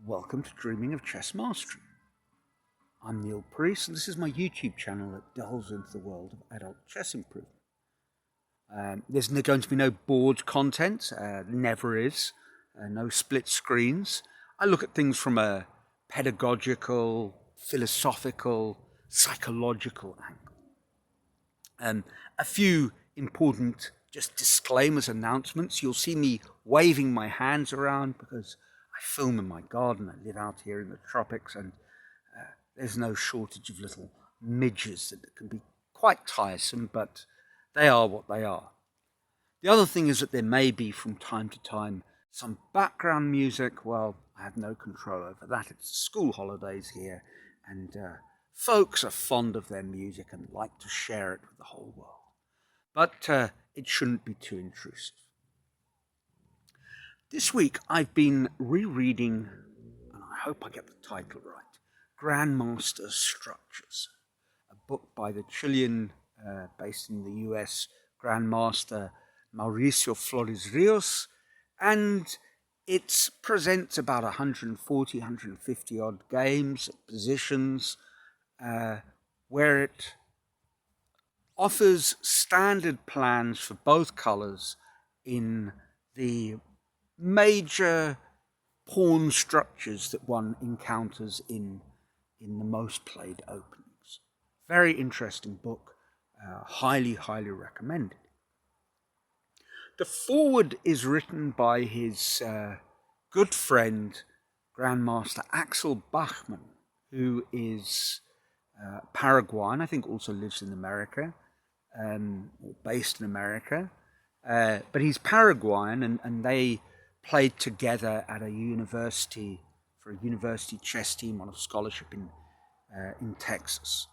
Welcome to Dreaming of Chess Mastery. I'm Neil Priest, and this is my YouTube channel that delves into the world of adult chess improvement. There's going to be no board content, never is, no split screens. I look at things from a pedagogical, philosophical, psychological angle. A few important just disclaimers, announcements. You'll see me waving my hands around because I film in my garden. I live out here in the tropics, and there's no shortage of little midges that can be quite tiresome, but they are what they are. The other thing is that there may be from time to time some background music. Well, I have no control over that. It's school holidays here, and folks are fond of their music and like to share it with the whole world. But it shouldn't be too intrusive. This week I've been rereading, and I hope I get the title right, Grandmaster Structures, a book by the Chilean, based in the US, Grandmaster Mauricio Flores Rios, and it presents about 140, 150 odd games, positions, where it offers standard plans for both colours in the major pawn structures that one encounters in the most played openings. Very interesting book, highly recommended. The foreword is written by his good friend, Grandmaster Axel Bachmann, who is Paraguayan, I think also lives in America, or based in America. But he's Paraguayan, and they played together at a university, for a university chess team on a scholarship in Texas.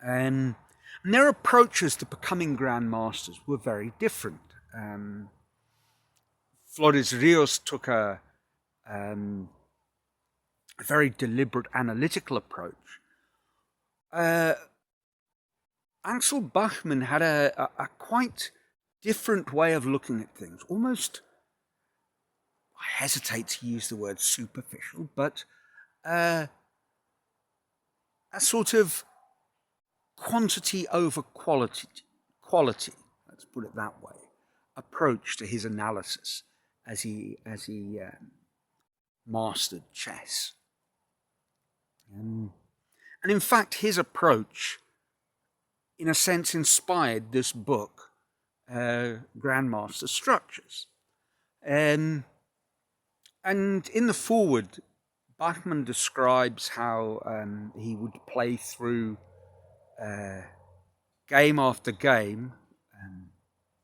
And their approaches to becoming grandmasters were very different. Flores Rios took a very deliberate analytical approach. Axel Bachmann had a quite different way of looking at things, almost, I hesitate to use the word superficial, but a sort of quantity over quality, let's put it that way, approach to his analysis as he mastered chess. And in fact, his approach, in a sense, inspired this book, Grandmaster Structures. And in the foreword, Bachmann describes how he would play through game after game,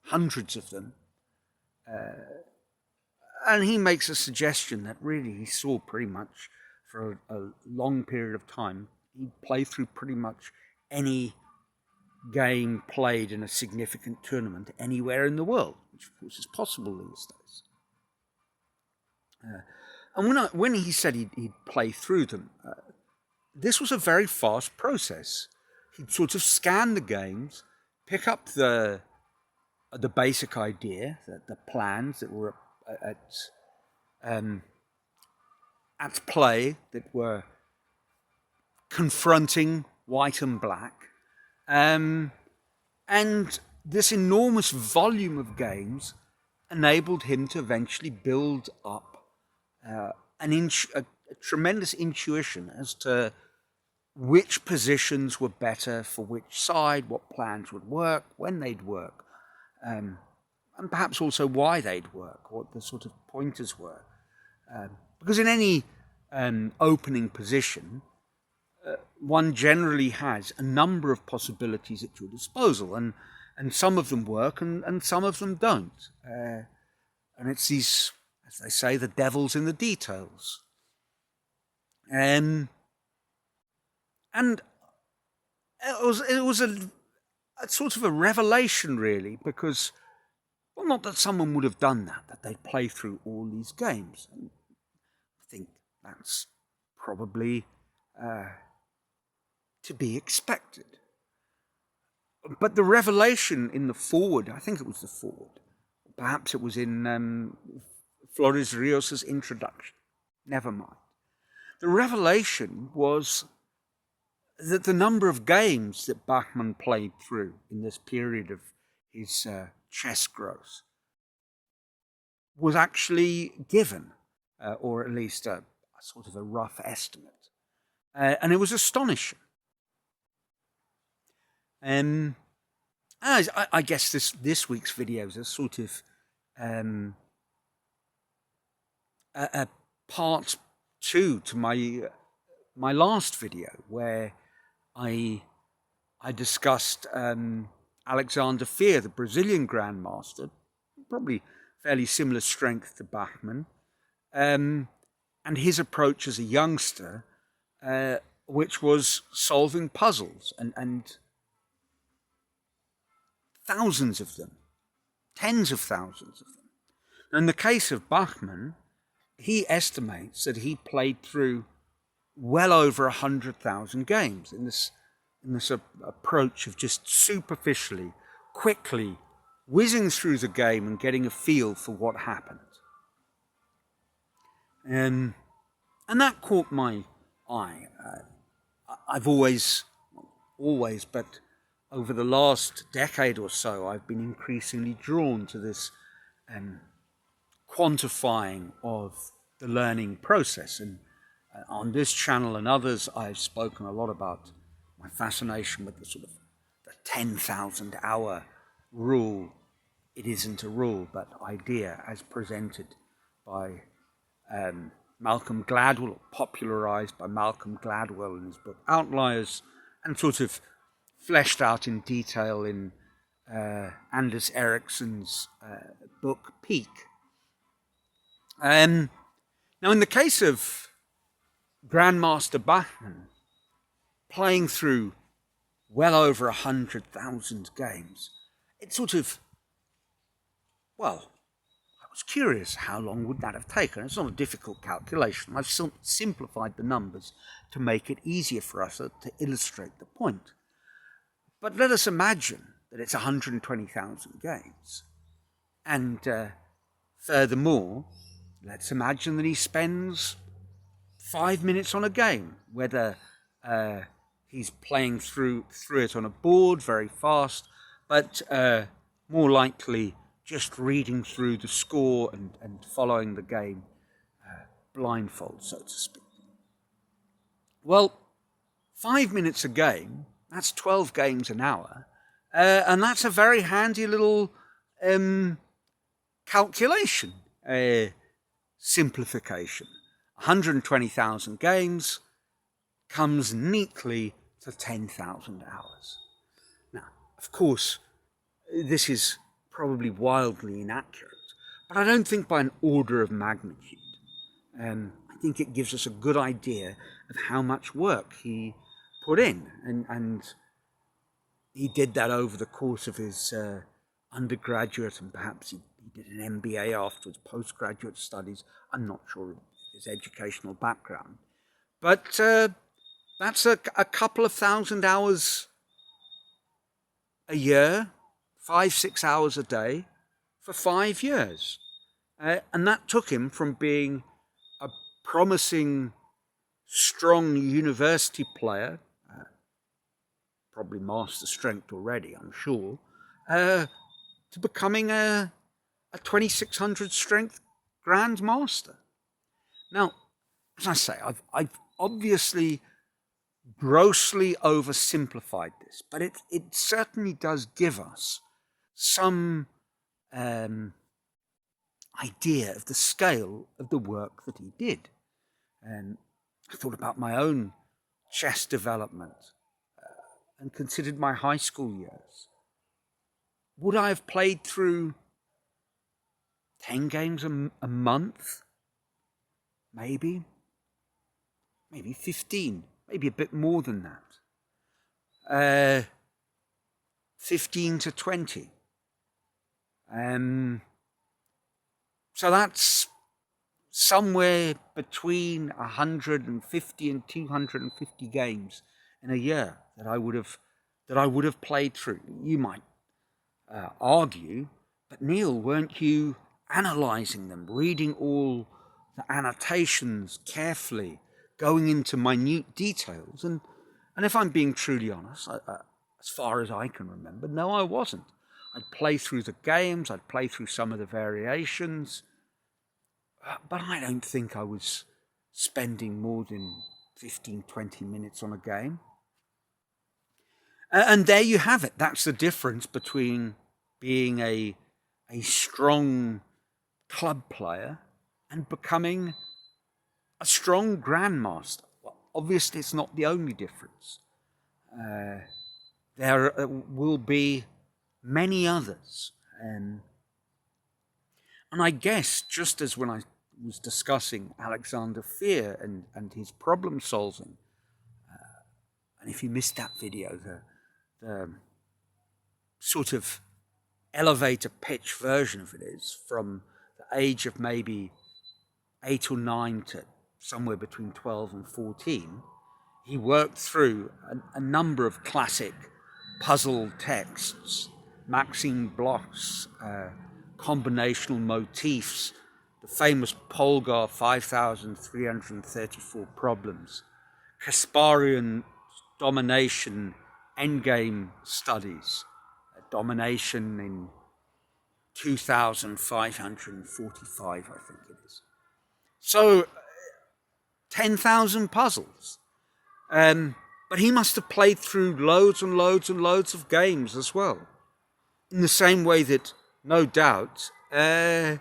hundreds of them, and he makes a suggestion that really he saw pretty much for a long period of time. He'd play through pretty much any game played in a significant tournament anywhere in the world, which of course is possible these days. And when he said he'd play through them, this was a very fast process. He'd sort of scan the games, pick up the basic idea, the plans that were at play, that were confronting white and black, and this enormous volume of games enabled him to eventually build up a tremendous intuition as to which positions were better for which side, what plans would work, when they'd work, and perhaps also why they'd work, what the sort of pointers were. Because in any opening position, one generally has a number of possibilities at your disposal, and some of them work and some of them don't. And it's these, as they say, the devil's in the details. And it was a sort of a revelation, really, because, well, not that someone would have done that they'd play through all these games. And I think that's probably to be expected. But the revelation in the foreword, I think it was the foreword, perhaps it was in Flores Rios' introduction, never mind. The revelation was that the number of games that Bachmann played through in this period of his chess growth was actually given, or at least a sort of a rough estimate. And it was astonishing. I guess this week's video is a sort of a part two to my last video, where I discussed Alexander Fehr, the Brazilian grandmaster, probably fairly similar strength to Bachmann, and his approach as a youngster, which was solving puzzles, and thousands of them, tens of thousands of them. In the case of Bachmann, he estimates that he played through well over 100,000 games in this approach of just superficially, quickly whizzing through the game and getting a feel for what happened. And that caught my eye. I've always, but over the last decade or so, I've been increasingly drawn to this quantifying of the learning process. And on this channel and others, I've spoken a lot about my fascination with the sort of the 10,000 hour rule. It isn't a rule, but idea as presented by Malcolm Gladwell, popularized by Malcolm Gladwell in his book Outliers, and sort of fleshed out in detail in Anders Ericsson's book Peak. Now, in the case of Grandmaster Bachmann, playing through well over 100,000 games, it sort of, well, I was curious, how long would that have taken? It's not a difficult calculation. I've simplified the numbers to make it easier for us to illustrate the point. But let us imagine that it's 120,000 games. And furthermore, let's imagine that he spends 5 minutes on a game, whether he's playing through it on a board very fast, but more likely just reading through the score and following the game blindfold, so to speak. Well, 5 minutes a game, that's 12 games an hour, and that's a very handy little calculation, simplification. 120,000 games comes neatly to 10,000 hours. Now, of course, this is probably wildly inaccurate, but I don't think by an order of magnitude. I think it gives us a good idea of how much work he put in, and he did that over the course of his undergraduate, and perhaps he did an MBA afterwards, postgraduate studies. I'm not sure of his educational background, but that's a couple of thousand hours a year, 5-6 hours a day for 5 years. And that took him from being a promising, strong university player, probably master strength already, I'm sure, to becoming a 2600 strength grandmaster. Now, as I say, I've obviously grossly oversimplified this, but it certainly does give us some idea of the scale of the work that he did. And I thought about my own chess development and considered my high school years. Would I have played through 10 games a month? Maybe 15, maybe a bit more than that. 15 to 20. So that's somewhere between 150 and 250 games in a year that I would have played through. You might argue, but Neil, weren't you analysing them, reading all the annotations carefully, going into minute details. And if I'm being truly honest, as far as I can remember, no, I wasn't. I'd play through the games, I'd play through some of the variations, but I don't think I was spending more than 15, 20 minutes on a game. And there you have it. That's the difference between being a strong club player and becoming a strong grandmaster. Well, obviously, it's not the only difference. There will be many others. And I guess, just as when I was discussing Alexander Fear and his problem solving, and if you missed that video, the sort of elevator pitch version of it is from the age of maybe 8 or 9 to somewhere between 12 and 14, he worked through a number of classic puzzle texts, Maxime Bloch's combinational motifs, the famous Polgar 5,334 problems, Kasparian domination endgame studies, domination in 2,545, I think it is. So, 10,000 puzzles. But he must have played through loads and loads and loads of games as well. In the same way that, no doubt, at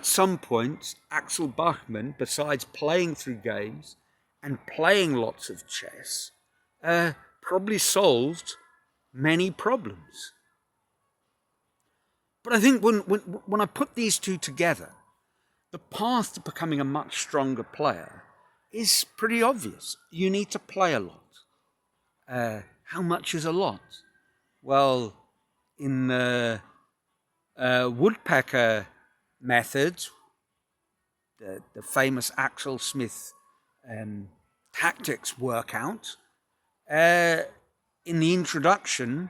some point, Axel Bachmann, besides playing through games and playing lots of chess, probably solved many problems. But I think when I put these two together, the path to becoming a much stronger player is pretty obvious. You need to play a lot. How much is a lot? Well, in the woodpecker method, the famous Axel Smith tactics workout, in the introduction,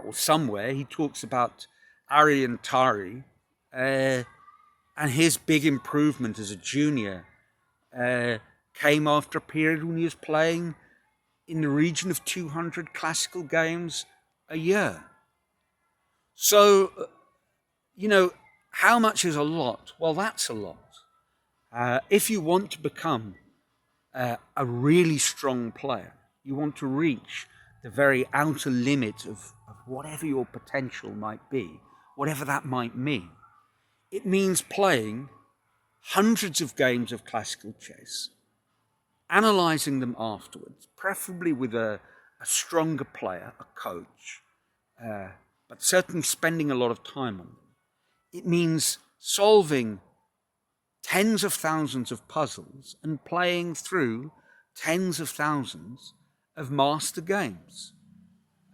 or somewhere, he talks about Arian Tari and his big improvement as a junior came after a period when he was playing in the region of 200 classical games a year. So, how much is a lot? Well, that's a lot. If you want to become a really strong player, you want to reach the very outer limit of whatever your potential might be, whatever that might mean. It means playing hundreds of games of classical chess, analysing them afterwards, preferably with a stronger player, a coach, but certainly spending a lot of time on them. It means solving tens of thousands of puzzles and playing through tens of thousands of master games.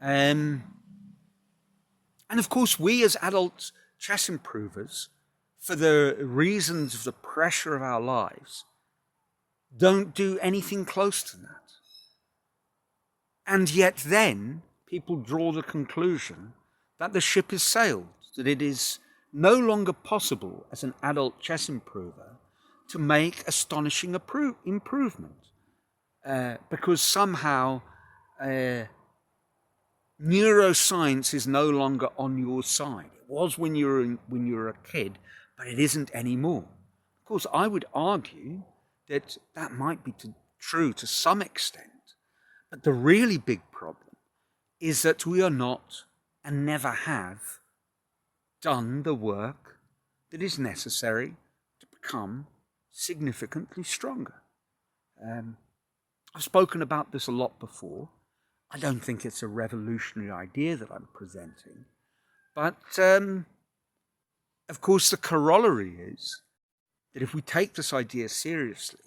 And of course, we as adult chess improvers, for the reasons of the pressure of our lives, don't do anything close to that. And yet then, people draw the conclusion that the ship has sailed, that it is no longer possible as an adult chess improver to make astonishing improvement. Because somehow neuroscience is no longer on your side. It was when you were a kid, but it isn't anymore. Of course, I would argue that might be true to some extent, but the really big problem is that we are not and never have done the work that is necessary to become significantly stronger. I've spoken about this a lot before. I don't think it's a revolutionary idea that I'm presenting. But, of course, the corollary is that if we take this idea seriously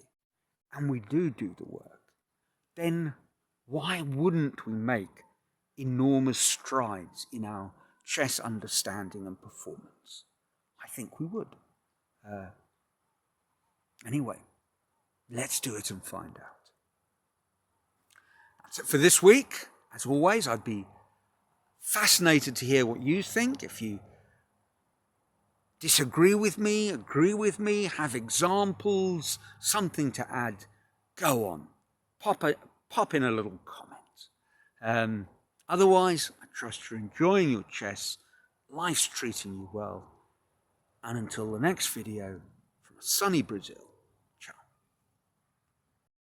and we do the work, then why wouldn't we make enormous strides in our chess understanding and performance? I think we would. Anyway, let's do it and find out. That's it for this week. As always, I'd be fascinated to hear what you think. If you Disagree with me, agree with me, have examples, something to add, go on. Pop in a little comment. Otherwise, I trust you're enjoying your chess, life's treating you well, and until the next video from sunny Brazil.